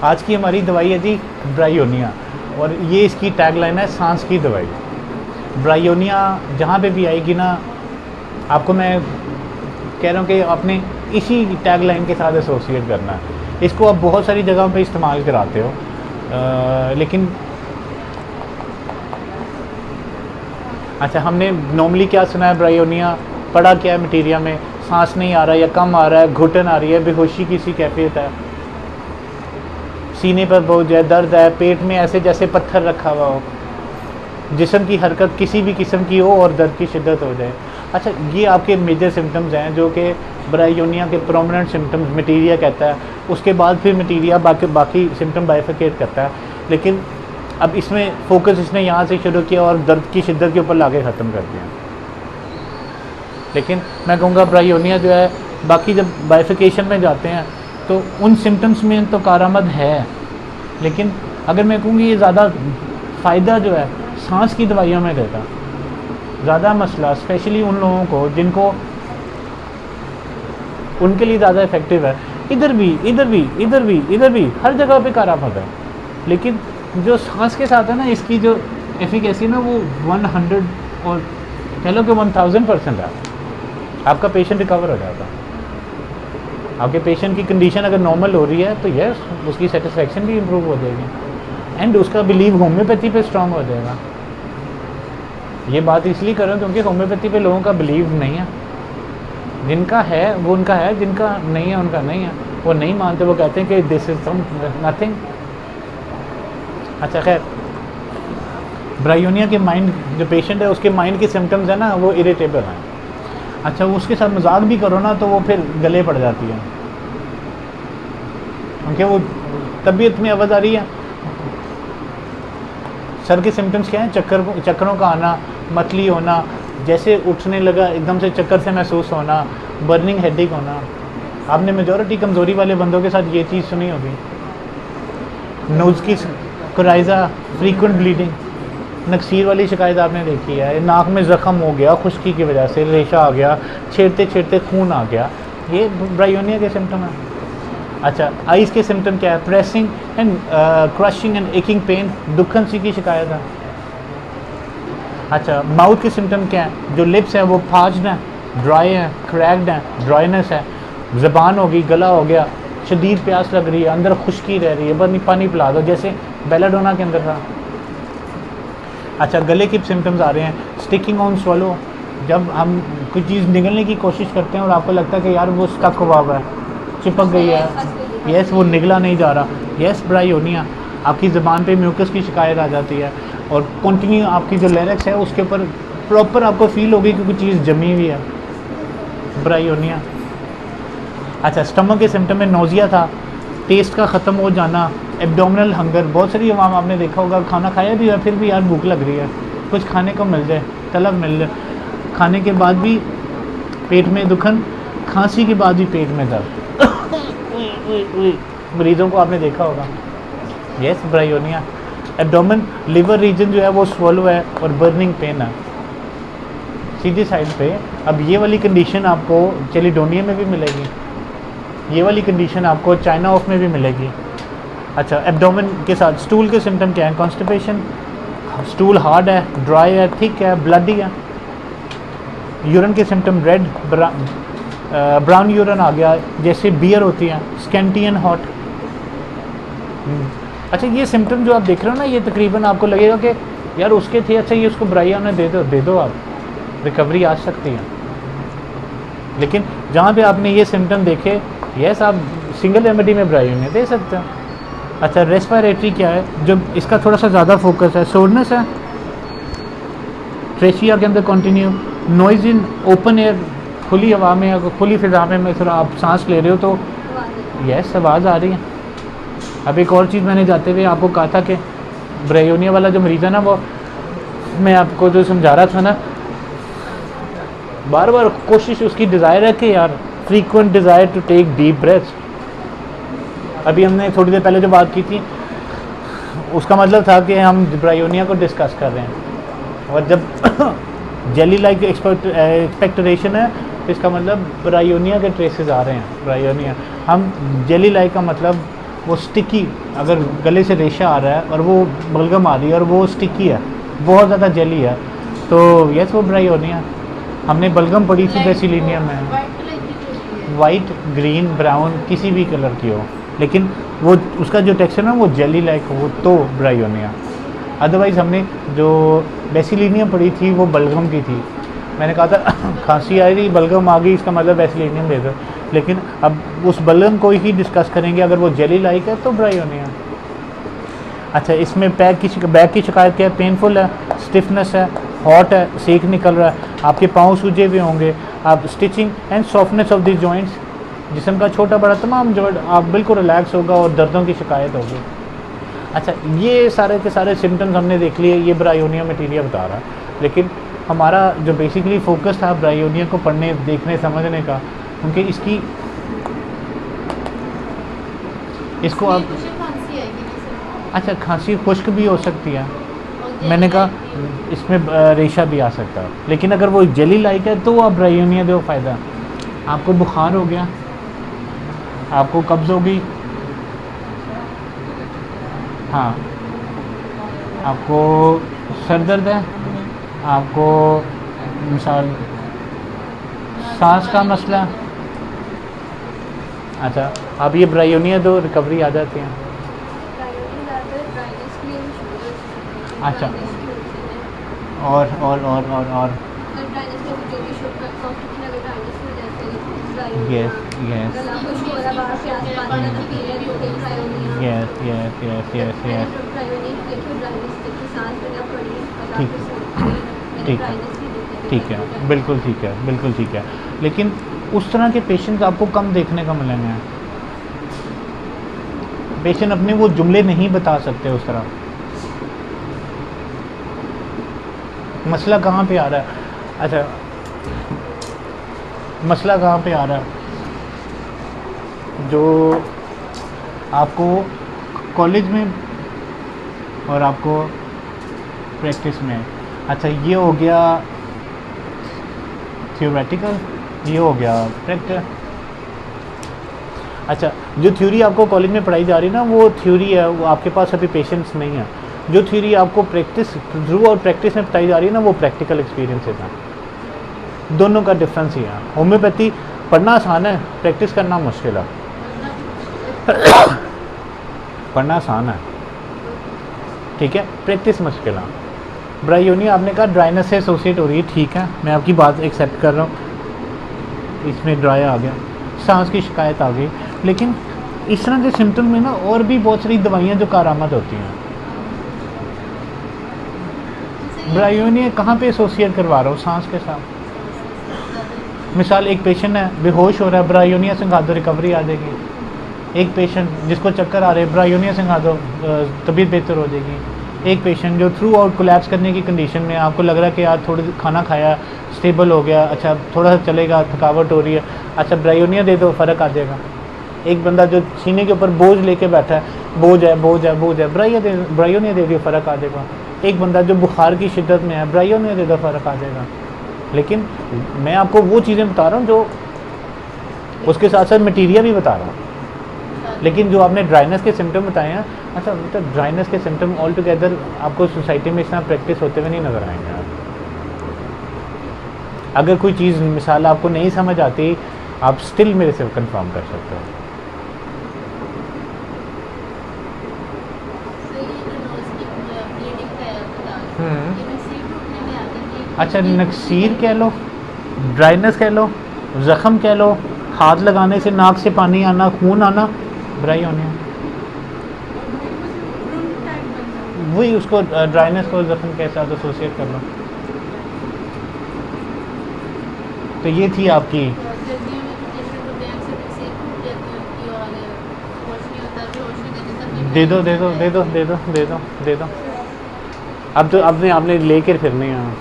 आज की हमारी दवाई है जी ब्रायोनिया, और ये इसकी टैगलाइन है सांस की दवाई। ब्रायोनिया जहाँ पे भी आएगी ना, आपको मैं कह रहा हूँ कि आपने इसी टैगलाइन के साथ एसोसिएट करना है। इसको आप बहुत सारी जगहों पे इस्तेमाल कराते हो, लेकिन अच्छा, हमने नॉर्मली क्या सुना है, ब्रायोनिया पढ़ा क्या है मटीरिया में, सांस नहीं आ रहा या कम आ रहा है, घुटन आ रही है, बेहोशी की सी कैफियत है, सीने पर बोझ है, दर्द है, पेट में ऐसे जैसे पत्थर रखा हुआ हो, जिस्म की हरकत किसी भी किस्म की हो और दर्द की शिद्दत हो जाए। अच्छा, ये आपके मेजर सिम्टम्स हैं जो कि ब्रायोनिया के प्रोमिनेंट सिम्टम्स मटीरिया कहता है। उसके बाद फिर मटीरिया बाकी सिम्टम बाइफिकेट करता है, लेकिन अब इसमें फोकस इसने यहाँ से शुरू किया और दर्द की शिद्दत के ऊपर लाके ख़त्म कर दिया। लेकिन मैं कहूँगा ब्रायोनिया जो है, बाकी जब बाइफिकेशन में जाते हैं तो उन सिम्टम्स में तो कारामद है, लेकिन अगर मैं कहूँगी ये ज़्यादा फ़ायदा जो है सांस की दवाइयों में देता, ज़्यादा मसला स्पेशली उन लोगों को जिनको, उनके लिए ज़्यादा इफ़ेक्टिव है। इधर भी हर जगह पे कारामद है, लेकिन जो सांस के साथ है ना, इसकी जो एफिकेसी ना वो 100 और कह लो कि 1000% है। आपका पेशेंट रिकवर हो जाता है। आपके पेशेंट की कंडीशन अगर नॉर्मल हो रही है तो यस, उसकी सेटिस्फेक्शन भी इम्प्रूव हो जाएगी एंड उसका बिलीव होम्योपैथी पे स्ट्रांग हो जाएगा। ये बात इसलिए कर रहा हूँ क्योंकि होम्योपैथी पे लोगों का बिलीव नहीं है। जिनका है वो उनका है, जिनका नहीं है उनका नहीं है। वो नहीं मानते, वो कहते हैं कि दिस इज नथिंग। अच्छा खैर, ब्रायोनिया के माइंड, जो पेशेंट है उसके माइंड के सिम्टम्स है ना, वो इरिटेबल हैं। अच्छा, उसके साथ मजाक भी करो ना तो वो फिर गले पड़ जाती है, क्योंकि वो तबीयत में आवाज़ आ रही है। सर के सिम्टम्स क्या हैं? चक्करों का आना, मतली होना, जैसे उठने लगा एकदम से चक्कर से महसूस होना, बर्निंग हेडेक होना। आपने मेजॉरिटी कमज़ोरी वाले बंदों के साथ ये चीज़ सुनी होगी। नोज़ की कोराइज़ा, फ्रीक्वेंट ब्लीडिंग, नक्सीर वाली शिकायत आपने देखी है। नाक में ज़ख़म हो गया खुश्की की वजह से, रेशा आ गया, छेड़ते खून आ गया, ये ब्रायोनिया के सिम्टम हैं। अच्छा, आइज़ के सिम्टम क्या है? Pressing and crushing and aching pain, दुखन सी की शिकायत है। अच्छा, माउथ के सिम्टम क्या है? जो लिप्स हैं वो फाज्ड हैं, ड्राई हैं, क्रैक्ड हैं, ड्राइनेस है, ज़बान होगी, गला हो गया, शदीद प्यास लग रही है, अंदर खुश्की रह रही है, बस पानी पिला दो, जैसे बेलाडोना के अंदर था। अच्छा, गले के सिम्टम्स आ रहे हैं, स्टिकिंग ऑन स्वलो, जब हम कोई चीज़ निगलने की कोशिश करते हैं और आपको लगता है कि यार वो स्टक हुआ हुआ है, चिपक गई है, यस वो निगला नहीं जा रहा, यस ब्रायोनिया। आपकी ज़बान पे म्यूकस की शिकायत आ जाती है और कंटिन्यू आपकी जो लिरिक्स है उसके ऊपर प्रॉपर आपको फील होगी कि कोई चीज़ जमी हुई है, ब्रायोनिया। अच्छा, स्टमक के सिम्टम में नोज़िया था, टेस्ट का ख़त्म हो जाना, एब्डोमिनल हंगर। बहुत सारी अवाम आपने देखा होगा, खाना खाया भी है फिर भी यार भूख लग रही है, कुछ खाने को मिल जाए, तलब मिल जाए, खाने के बाद भी पेट में दुखन, खांसी के बाद भी पेट में दर्द। मरीज़ों को आपने देखा होगा, yes Bryonia. Abdomen, liver region जो है वो स्वॉलो है और बर्निंग पेन है सीधी साइड पे। अब ये वाली कंडीशन आपको चेलिडोनिया में भी मिलेगी, ये वाली कंडीशन आपको चाइना ऑफ में भी मिलेगी। अच्छा, एब्डोमेन के साथ स्टूल के सिम्टम क्या हैं? कॉन्स्टिपेशन, स्टूल हार्ड है, ड्राई है, थिक है, ब्लडी है। यूरिन के सिम्टम रेड, ब्राउन यूरिन आ गया, जैसे बियर होती है, स्कैंटी एंड हॉट। अच्छा, ये सिम्टम जो आप देख रहे हो ना, ये तकरीबन आपको लगेगा कि यार उसके थे, अच्छा ये उसको ब्रायोनिया दे दो आप, रिकवरी आ सकती है। लेकिन जहाँ पे आपने ये सिम्टम देखे, यस आप सिंगल रेमेडी में ब्रायोनिया दे सकते हैं। अच्छा, रेस्पिरेटरी क्या है? जो इसका थोड़ा सा ज़्यादा फोकस है, सोरनेस है, ट्रेचिया के अंदर continue, noise in open air, खुली हवा में, अगर खुली फिजा में थोड़ा आप सांस ले रहे हो तो यस आवाज़ आ रही है। अब एक और चीज़ मैंने जाते हुए आपको कहा था कि ब्रायोनिया वाला जो मरीज़ है ना, वो मैं आपको जो समझा रहा था ना, बार बार कोशिश उसकी डिज़ायर है कि यार frequent desire to take deep breaths. अभी हमने थोड़ी देर पहले जो बात की थी उसका मतलब था कि हम ब्रायोनिया को डिस्कस कर रहे हैं, और जब जेली लाइक एक्सपेक्टोरेशन है तो इसका मतलब ब्रायोनिया के ट्रेसेस आ रहे हैं। ब्रायोनिया, हम जेली लाइक का मतलब वो स्टिकी, अगर गले से रेशा आ रहा है और वो बलगम आ रही है और वो स्टिकी है, बहुत ज़्यादा जेली है, तो यस वो ब्रायोनिया। हमने बलगम पड़ी थी बेसिलिनियम में, वाइट ग्रीन ब्राउन किसी भी कलर की हो, लेकिन वो उसका जो टेक्सचर ना वो जेली लाइक हो तो ब्रायोनिया। अदरवाइज़ हमने जो बेसिलिनियम पड़ी थी वो बलगम की थी। मैंने कहा था खांसी आ रही बलगम आ गई, इसका मतलब बेसिलिनियम दे दो, लेकिन अब उस बलगम को ही डिस्कस करेंगे। अगर वो जेली लाइक है तो ब्रायोनिया। अच्छा, इसमें बैक की शिकायत क्या है? पेनफुल है, स्टिफनेस है, हॉट है, सेक निकल रहा है, आपके पाँव सूजे हुए होंगे, आप stitching and softness of the joints, जिस्म का छोटा बड़ा तमाम जॉइंट आप बिल्कुल रिलैक्स होगा और दर्दों की शिकायत होगी। अच्छा, ये सारे के सारे सिम्टम्स हमने देख लिए, ये ब्रायोनिया मटीरिया बता रहा है, लेकिन हमारा जो बेसिकली फोकस था ब्रायोनिया को पढ़ने, देखने, समझने का, क्योंकि इसको आप अच्छा खांसी खुश्क भी हो सकती है, मैंने कहा इसमें रेशा भी आ सकता है, लेकिन अगर वो जेली लाइक है तो आप ब्रायोनिया दो, फ़ायदा। आपको बुखार हो गया, आपको कब्ज़ हो गई, हाँ, आपको सर दर्द है, आपको मिसाल सांस का मसला, अच्छा आप ये ब्रायोनिया दो, रिकवरी आ जाती है। अच्छा, और yes yes yes yes yes yes yes ठीक ठीक है, ठीक है, बिल्कुल ठीक है, बिल्कुल ठीक है, लेकिन उस तरह के पेशेंट्स आपको कम देखने को मिलेंगे। पेशेंट अपने वो जुमले नहीं बता सकते उस तरह। मसला कहाँ पे आ रहा है? अच्छा, मसला कहाँ पे आ रहा है? जो आपको कॉलेज में और आपको प्रैक्टिस में, अच्छा ये हो गया थियोरेटिकल, ये हो गया प्रैक्टिकल। अच्छा, जो थ्योरी आपको कॉलेज में पढ़ाई जा रही है ना, वो थ्योरी है, वो आपके पास अभी पेशेंस नहीं है। जो थ्योरी आपको प्रैक्टिस थ्रू और प्रैक्टिस में बताई जा रही है ना, वो प्रैक्टिकल एक्सपीरियंसेस हैं। दोनों का डिफरेंस ही है। होम्योपैथी पढ़ना आसान है, प्रैक्टिस करना मुश्किल है। पढ़ना आसान है, ठीक है, प्रैक्टिस मुश्किल है। ब्रायोनिया आपने कहा ड्राइनेस से एसोसिएट हो रही है, ठीक है, मैं आपकी बात एक्सेप्ट कर रहा हूँ। इसमें ड्राई आ गया, सांस की शिकायत आ गई, लेकिन इस तरह के सिम्टम में ना और भी बहुत सारी दवाइयाँ जो कारआमद होती हैं। ब्रायोनिया कहाँ पे एसोसिएट करवा रहा हूँ? सांस के साथ। मिसाल एक पेशेंट है बेहोश हो रहा है, ब्रायोनिया से खा दो, रिकवरी आ जाएगी। एक पेशेंट जिसको चक्कर आ रहे हैं, ब्रायोनिया से खा दो, तबीयत बेहतर हो जाएगी। एक पेशेंट जो थ्रू आउट कोलैप्स करने की कंडीशन में, आपको लग रहा है कि यार थोड़ी खाना खाया, स्टेबल हो गया, अच्छा थोड़ा सा चलेगा, थकावट हो रही है, अच्छा ब्रायोनिया दे दो, फ़र्क आ जाएगा। एक बंदा जो सीने के ऊपर बोझ लेके बैठा है, बोझ है, ब्रायोनिया दे दियो, फ़र्क आ जाएगा। एक बंदा जो बुखार की शिद्दत में है, ब्रायोनिया दे दो, फ़र्क आ जाएगा। लेकिन मैं आपको वो चीज़ें बता रहा हूँ जो उसके साथ साथ मटीरियल भी बता रहा हूँ। लेकिन जो आपने ड्राइनेस के सिम्टम बताए हैं, अच्छा मतलब ड्राइनेस के सिम्टम ऑल टुगेदर आपको सोसाइटी में इतना प्रैक्टिस होते हुए नहीं नज़र आएंगे। आप अगर कोई चीज़ मिसाल आपको नहीं समझ आती, आप स्टिल मेरे से कंफर्म कर सकते हो। अच्छा, नक्सीर कह लो, ड्राइनेस कह लो, ज़ख़म कह लो, हाथ लगाने से नाक से पानी आना, खून आना, ड्राई होने, वही उसको ड्राइनेस को ज़ख़म के साथ एसोसिएट कर लो। तो ये थी आपकी, दे दो। अब तो आपने लेकर फिर नहीं आना।